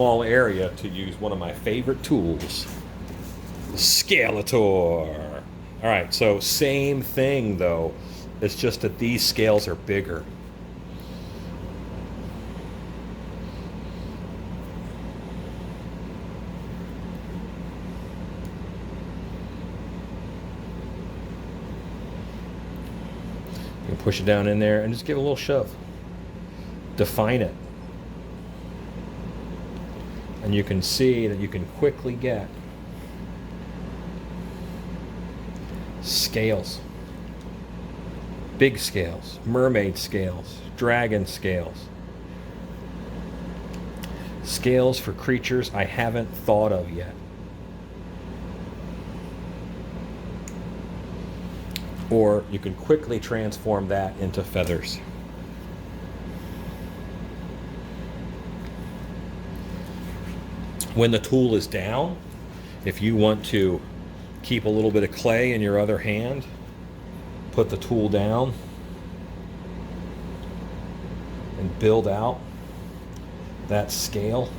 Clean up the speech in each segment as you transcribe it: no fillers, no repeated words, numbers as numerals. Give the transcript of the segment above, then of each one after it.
Small area to use one of my favorite tools, the Scale-a-tor. All right, so same thing though. It's just that these scales are bigger. You can push it down in there and just give it a little shove. Define it. And you can see that you can quickly get scales. Big scales, mermaid scales, dragon scales. Scales for creatures I haven't thought of yet. Or you can quickly transform that into feathers. When the tool is down, if you want to keep a little bit of clay in your other hand, put the tool down and build out that scale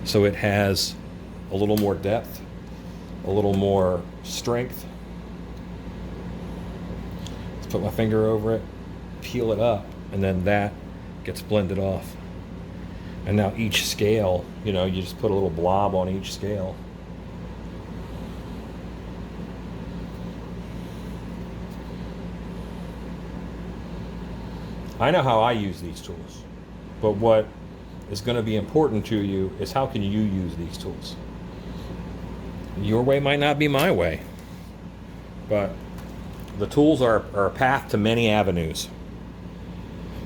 so it has a little more depth, a little more strength. Let's put my finger over it, peel it up, and then that gets blended off. And now each scale, you just put a little blob on each scale. I know how I use these tools, but what is going to be important to you is how can you use these tools? Your way might not be my way, but the tools are a path to many avenues.